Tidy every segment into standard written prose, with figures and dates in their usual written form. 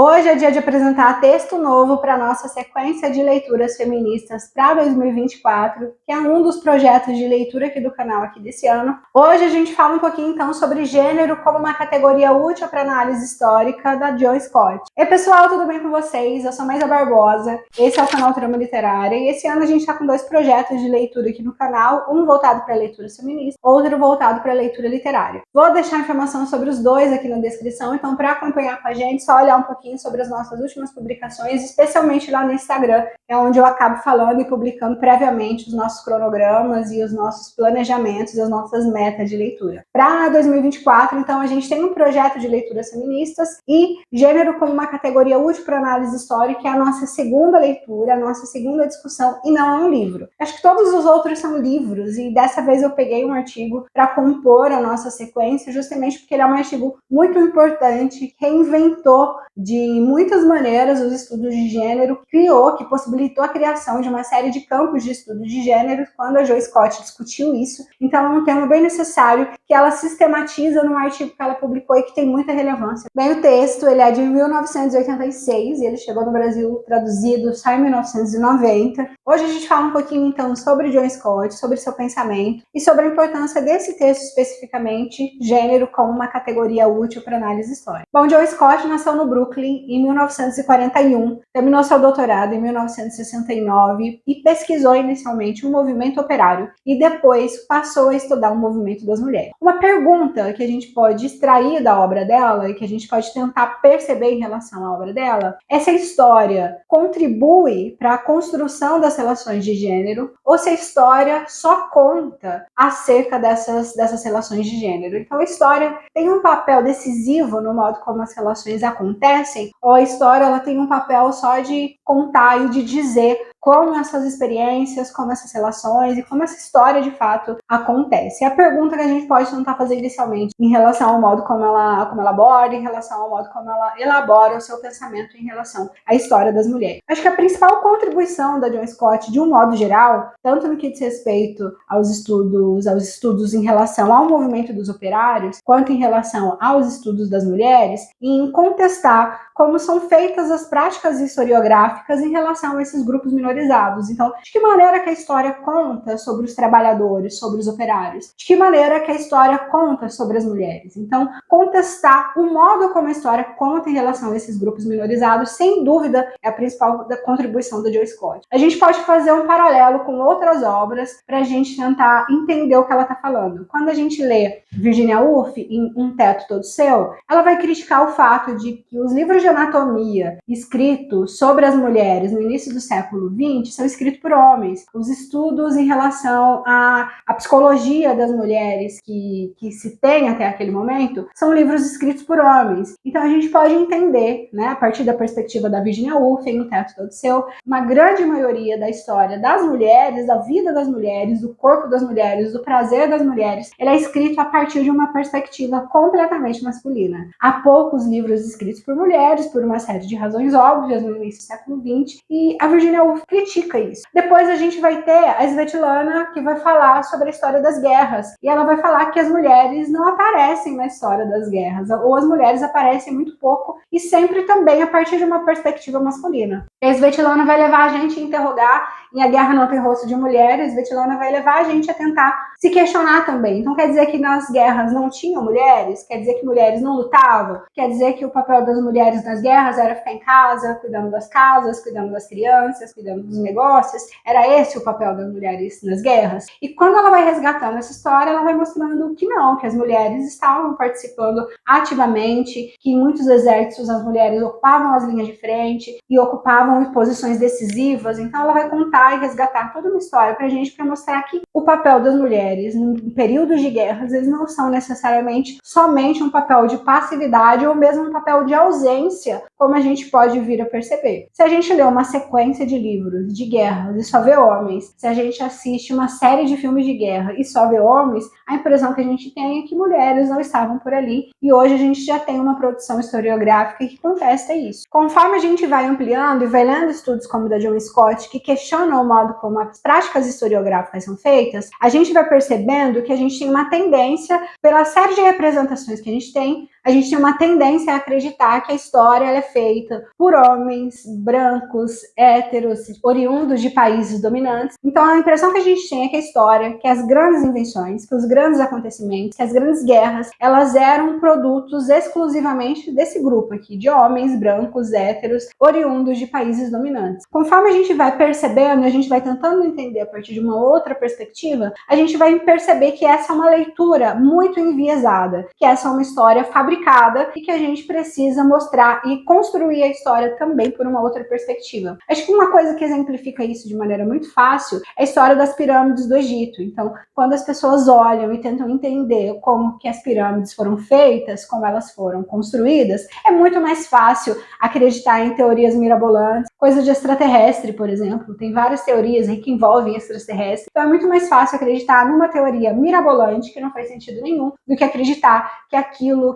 Hoje é dia de apresentar texto novo para a nossa sequência de leituras feministas para 2024, que é um dos projetos de leitura aqui do canal aqui desse ano. Hoje a gente fala um pouquinho então sobre gênero como uma categoria útil para análise histórica da Jo Scott. E pessoal, tudo bem com vocês? Eu sou Maísa Barbosa, esse é o canal Trama Literária e esse ano a gente está com dois projetos de leitura aqui no canal, um voltado para leituras feministas, outro voltado para leitura literária. Vou deixar informação sobre os dois aqui na descrição, então para acompanhar com a gente, só olhar um pouquinho sobre as nossas últimas publicações, especialmente lá no Instagram, é onde eu acabo falando e publicando previamente os nossos cronogramas e os nossos planejamentos e as nossas metas de leitura. Para 2024, então, a gente tem um projeto de leituras feministas e gênero como uma categoria útil para análise histórica, que é a nossa segunda leitura, a nossa segunda discussão, e não é um livro. Acho que todos os outros são livros, e dessa vez eu peguei um artigo para compor a nossa sequência, justamente porque ele é um artigo muito importante, que reinventou de muitas maneiras os estudos de gênero, que possibilitou a criação de uma série de campos de estudo de gênero quando a Jo Scott discutiu isso. Então é um tema bem necessário que ela sistematiza num artigo que ela publicou e que tem muita relevância. Bem, o texto ele é de 1986 e ele chegou no Brasil traduzido só em 1990. Hoje a gente fala um pouquinho então sobre Jo Scott, sobre seu pensamento e sobre a importância desse texto especificamente, gênero como uma categoria útil para análise histórica. Bom, Jo Scott nasceu no Brooklyn em 1941, terminou seu doutorado em 1969 e pesquisou inicialmente o movimento operário e depois passou a estudar o movimento das mulheres. Uma pergunta que a gente pode extrair da obra dela e que a gente pode tentar perceber em relação à obra dela é se a história contribui para a construção das relações de gênero ou se a história só conta acerca dessas relações de gênero. Então a história tem um papel decisivo no modo como as relações acontecem, ou a história ela tem um papel só de contar e de dizer como essas experiências, como essas relações e como essa história de fato acontece. É a pergunta que a gente pode tentar fazer inicialmente em relação ao modo como ela aborda, em relação ao modo como ela elabora o seu pensamento em relação à história das mulheres. Acho que a principal contribuição da Jo Scott, de um modo geral, tanto no que diz respeito aos estudos em relação ao movimento dos operários, quanto em relação aos estudos das mulheres, em contestar como são feitas as práticas historiográficas em relação a esses grupos minorizados. Então, de que maneira que a história conta sobre os trabalhadores, sobre os operários? De que maneira que a história conta sobre as mulheres? Então, contestar o modo como a história conta em relação a esses grupos minorizados, sem dúvida, é a principal contribuição da Jo Scott. A gente pode fazer um paralelo com outras obras para a gente tentar entender o que ela está falando. Quando a gente lê Virginia Woolf em Um Teto Todo Seu, ela vai criticar o fato de que os livros de anatomia escritos sobre as mulheres no início do século XX são escritos por homens. Os estudos em relação à psicologia das mulheres que se tem até aquele momento são livros escritos por homens. Então a gente pode entender, né, a partir da perspectiva da Virginia Woolf em Um Teto Todo Seu, uma grande maioria da história das mulheres, da vida das mulheres, do corpo das mulheres, do prazer das mulheres, ele é escrito a partir de uma perspectiva completamente masculina. Há poucos livros escritos por mulheres, por uma série de razões óbvias no início do século XX, e a Virginia Woolf critica isso. Depois a gente vai ter a Svetlana, que vai falar sobre a história das guerras, e ela vai falar que as mulheres não aparecem na história das guerras, ou as mulheres aparecem muito pouco, e sempre também a partir de uma perspectiva masculina. E a Svetlana vai levar a gente a interrogar, em A Guerra Não Tem Rosto de Mulher, a Svetlana vai levar a gente a tentar se questionar também. Então quer dizer que nas guerras não tinham mulheres? Quer dizer que mulheres não lutavam? Quer dizer que o papel das mulheres nas guerras era ficar em casa, cuidando das casas, cuidando das crianças, cuidando dos negócios? Era esse o papel das mulheres nas guerras? E quando ela vai resgatando essa história, ela vai mostrando que não, que as mulheres estavam participando ativamente, que em muitos exércitos as mulheres ocupavam as linhas de frente e ocupavam posições decisivas. Então ela vai contar e resgatar toda uma história pra gente, para mostrar que o papel das mulheres em períodos de guerras, eles não são necessariamente somente um papel de passividade ou mesmo um papel de ausência, como a gente pode vir a perceber. Se a gente lê uma sequência de livros de guerras e só vê homens, se a gente assiste uma série de filmes de guerra e só vê homens, a impressão que a gente tem é que mulheres não estavam por ali, e hoje a gente já tem uma produção historiográfica que contesta isso. Conforme a gente vai ampliando e vai lendo estudos como o da Jo Scott, que questionam o modo como as práticas historiográficas são feitas, a gente vai percebendo que a gente tem uma tendência, pela série de representações que a gente tem, a gente tem uma tendência a acreditar que a história ela é feita por homens brancos, héteros, oriundos de países dominantes. Então a impressão que a gente tem é que a história, que as grandes invenções, que os grandes acontecimentos, que as grandes guerras, elas eram produtos exclusivamente desse grupo aqui, de homens brancos, héteros, oriundos de países dominantes. Conforme a gente vai percebendo, a gente vai tentando entender a partir de uma outra perspectiva, a gente vai perceber que essa é uma leitura muito enviesada, que essa é uma história fabricada e que a gente precisa mostrar e construir a história também por uma outra perspectiva. Acho que uma coisa que exemplifica isso de maneira muito fácil é a história das pirâmides do Egito. Então, quando as pessoas olham e tentam entender como que as pirâmides foram feitas, como elas foram construídas, é muito mais fácil acreditar em teorias mirabolantes, coisa de extraterrestre, por exemplo. Tem várias teorias aí que envolvem extraterrestre. Então é muito mais fácil acreditar numa teoria mirabolante, que não faz sentido nenhum, do que acreditar que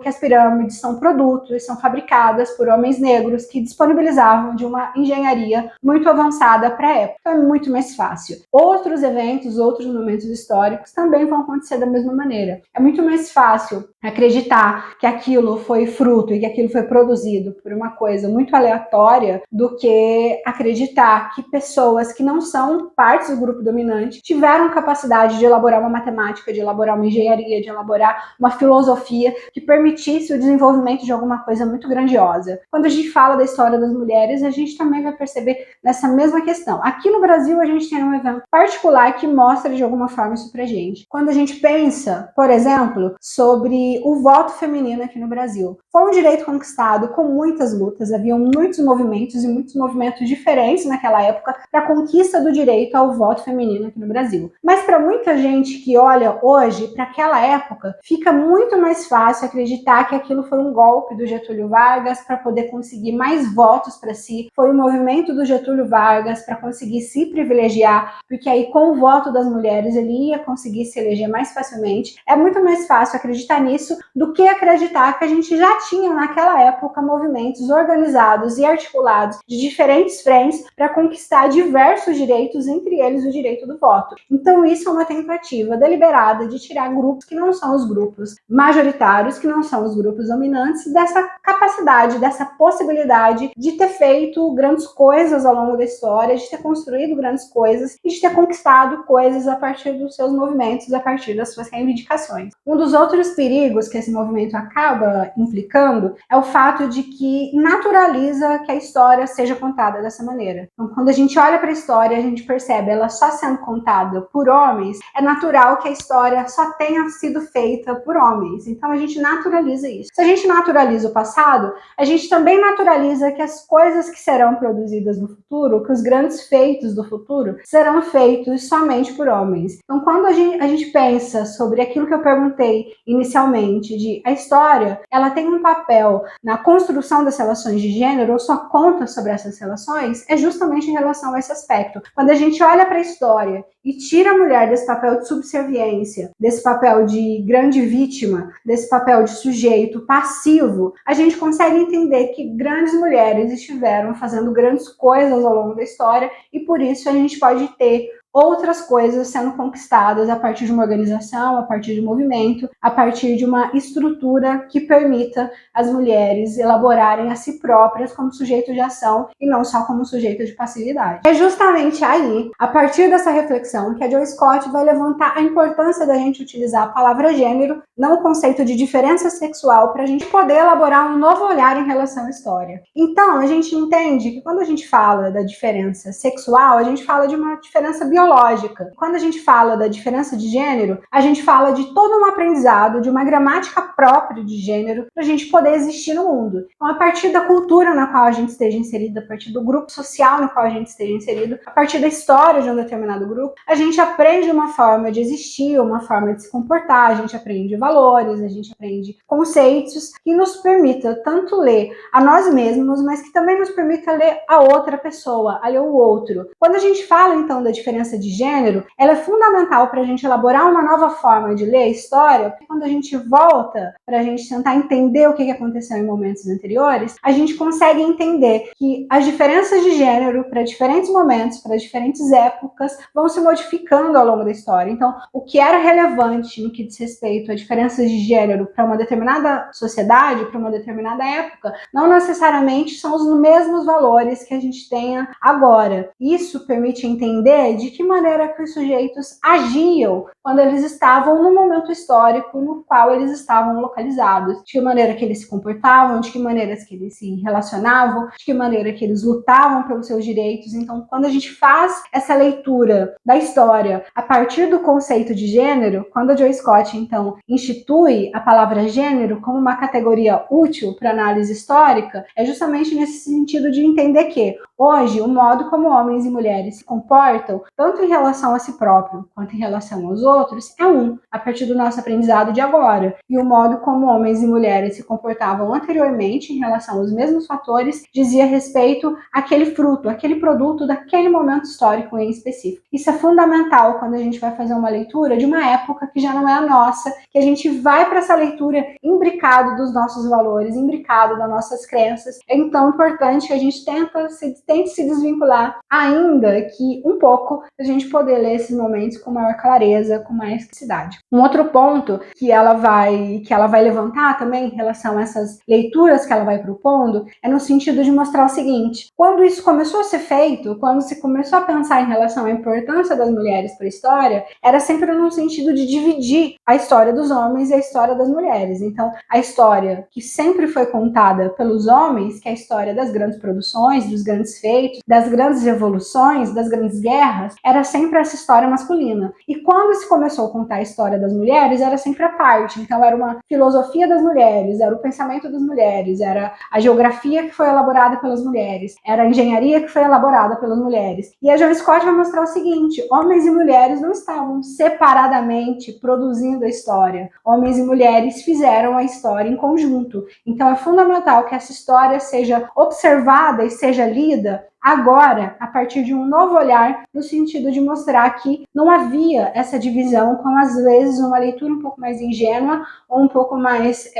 que as pirâmides são produtos, são fabricadas por homens negros que disponibilizavam de uma engenharia muito avançada para a época. Então é muito mais fácil. Outros eventos, outros momentos históricos também vão acontecer da mesma maneira. É muito mais fácil acreditar que aquilo foi fruto e que aquilo foi produzido por uma coisa muito aleatória do que acreditar que pessoas que não são partes do grupo dominante tiveram capacidade de elaborar uma matemática, de elaborar uma engenharia, de elaborar uma filosofia que permitisse o desenvolvimento de alguma coisa muito grandiosa. Quando a gente fala da história das mulheres, a gente também vai perceber nessa mesma questão. Aqui no Brasil, a gente tem um evento particular que mostra de alguma forma isso pra gente. Quando a gente pensa, por exemplo, sobre o voto feminino aqui no Brasil. Foi um direito conquistado com muitas lutas, haviam muitos movimentos e muitos movimentos diferentes naquela época para a conquista do direito ao voto feminino aqui no Brasil. Mas para muita gente que olha hoje para aquela época, fica muito mais fácil acreditar que aquilo foi um golpe do Getúlio Vargas para poder conseguir mais votos para si, foi o movimento do Getúlio Vargas para conseguir se privilegiar, porque aí com o voto das mulheres ele ia conseguir se eleger mais facilmente. É muito mais fácil acreditar nisso do que acreditar que a gente já tinha naquela época movimentos organizados e articulados de diferentes frentes para conquistar diversos direitos, entre eles o direito do voto. Então isso é uma tentativa deliberada de tirar grupos que não são os grupos majoritários, que não são os grupos dominantes, dessa capacidade, dessa possibilidade de ter feito grandes coisas ao longo da história, de ter construído grandes coisas e de ter conquistado coisas a partir dos seus movimentos, a partir das suas reivindicações. Um dos outros perigos que esse movimento acaba implicando é o fato de que naturaliza que a história seja contada dessa maneira. Então, quando a gente olha para a história, a gente percebe ela só sendo contada por homens, é natural que a história só tenha sido feita por homens. Então, a gente naturaliza isso. Se a gente naturaliza o passado, a gente também naturaliza que as coisas que serão produzidas no futuro, que os grandes feitos do futuro, serão feitos somente por homens. Então, quando a gente pensa sobre aquilo que eu perguntei inicialmente, de a história, ela tem um papel na construção das relações de gênero, ou só conta sobre essas relações, é justamente em relação a esse aspecto. Quando a gente olha para a história e tira a mulher desse papel de subserviência, desse papel de grande vítima, desse papel de sujeito passivo, a gente consegue entender que grandes mulheres estiveram fazendo grandes coisas ao longo da história e por isso a gente pode ter outras coisas sendo conquistadas a partir de uma organização, a partir de um movimento, a partir de uma estrutura que permita as mulheres elaborarem a si próprias como sujeito de ação e não só como sujeito de passividade. É justamente aí, a partir dessa reflexão, que a Joy Scott vai levantar a importância da gente utilizar a palavra gênero, não o conceito de diferença sexual, para a gente poder elaborar um novo olhar em relação à história. Então, a gente entende que quando a gente fala da diferença sexual, a gente fala de uma diferença biológica. Quando a gente fala da diferença de gênero, a gente fala de todo um aprendizado, de uma gramática própria de gênero, para a gente poder existir no mundo. Então, a partir da cultura na qual a gente esteja inserido, a partir do grupo social no qual a gente esteja inserido, a partir da história de um determinado grupo, a gente aprende uma forma de existir, uma forma de se comportar, a gente aprende valores, a gente aprende conceitos que nos permita tanto ler a nós mesmos, mas que também nos permita ler a outra pessoa, a ler o outro. Quando a gente fala, então, da diferença de gênero, ela é fundamental para a gente elaborar uma nova forma de ler a história, porque quando a gente volta para a gente tentar entender o que aconteceu em momentos anteriores, a gente consegue entender que as diferenças de gênero para diferentes momentos, para diferentes épocas, vão se modificando ao longo da história. Então, o que era relevante no que diz respeito à diferença diferenças de gênero para uma determinada sociedade, para uma determinada época, não necessariamente são os mesmos valores que a gente tenha agora. Isso permite entender de que maneira que os sujeitos agiam quando eles estavam no momento histórico no qual eles estavam localizados, de que maneira que eles se comportavam, de que maneiras que eles se relacionavam, de que maneira que eles lutavam pelos seus direitos. Então, quando a gente faz essa leitura da história a partir do conceito de gênero, quando a Joy Scott, então, institui a palavra gênero como uma categoria útil para análise histórica, é justamente nesse sentido de entender que, hoje, o modo como homens e mulheres se comportam, tanto em relação a si próprio quanto em relação aos outros, é a partir do nosso aprendizado de agora. E o modo como homens e mulheres se comportavam anteriormente em relação aos mesmos fatores dizia respeito àquele fruto, àquele produto daquele momento histórico em específico. Isso é fundamental quando a gente vai fazer uma leitura de uma época que já não é a nossa, que a gente vai para essa leitura imbricado dos nossos valores, imbricado das nossas crenças. É então importante que a gente tente se desvincular, ainda que um pouco, a gente poder ler esses momentos com maior clareza, com mais explicidade. Um outro ponto que ela vai levantar também em relação a essas leituras que ela vai propondo é no sentido de mostrar o seguinte: quando isso começou a ser feito, quando se começou a pensar em relação à importância das mulheres para a história, era sempre no sentido de dividir a história dos homens e a história das mulheres. Então, a história que sempre foi contada pelos homens, que é a história das grandes produções, dos grandes feitos, das grandes revoluções, das grandes guerras, era sempre essa história masculina. E quando se começou a contar a história das mulheres, era sempre a parte. Então, era uma filosofia das mulheres, era o pensamento das mulheres, era a geografia que foi elaborada pelas mulheres, era a engenharia que foi elaborada pelas mulheres. E a Joy Scott vai mostrar o seguinte: homens e mulheres não estavam separadamente produzindo a história. Homens e mulheres fizeram a história em conjunto. Então, é fundamental que essa história seja observada e seja lida agora, a partir de um novo olhar, no sentido de mostrar que não havia essa divisão, como às vezes uma leitura um pouco mais ingênua ou um pouco mais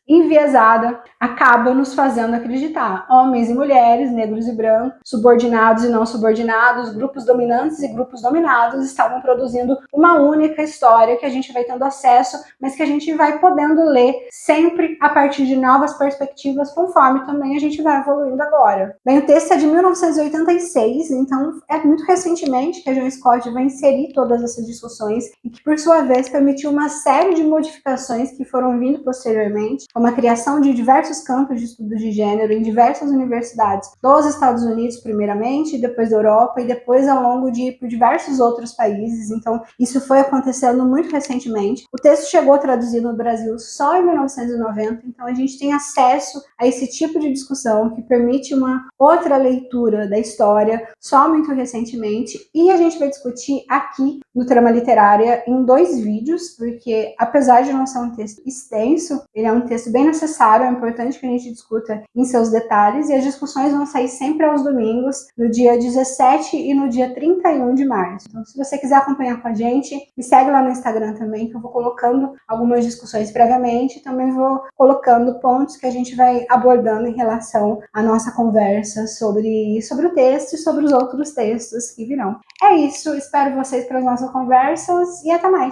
enviesada acaba nos fazendo acreditar. Homens e mulheres, negros e brancos, subordinados e não subordinados, grupos dominantes e grupos dominados estavam produzindo uma única história que a gente vai tendo acesso, mas que a gente vai podendo ler sempre a partir de novas perspectivas, conforme também a gente vai evoluindo agora. Bem, o texto é de 1986, então é muito recentemente que a Joy Scott vai inserir todas essas discussões e que, por sua vez, permitiu uma série de modificações que foram vindo posteriormente, como a criação de diversos campos de estudo de gênero em diversas universidades dos Estados Unidos, primeiramente, depois da Europa e depois ao longo de por diversos outros países. Então, isso foi acontecendo muito recentemente. O texto chegou traduzido no Brasil só em 1990, então a gente tem acesso a esse tipo de discussão que permite uma outra leitura da história só muito recentemente, e a gente vai discutir aqui no Trama Literária em 2 vídeos, porque apesar de não ser um texto extenso, ele é um texto bem necessário, é importante que a gente discuta em seus detalhes, e as discussões vão sair sempre aos domingos, no dia 17 e no dia 31 de março. Então, se você quiser acompanhar com a gente, me segue lá no Instagram também, que eu vou colocando algumas discussões previamente, também vou colocando pontos que a gente vai abordando em relação à nossa conversa sobre o texto e sobre os outros textos que virão. É isso, espero vocês para as nossas conversas e até mais!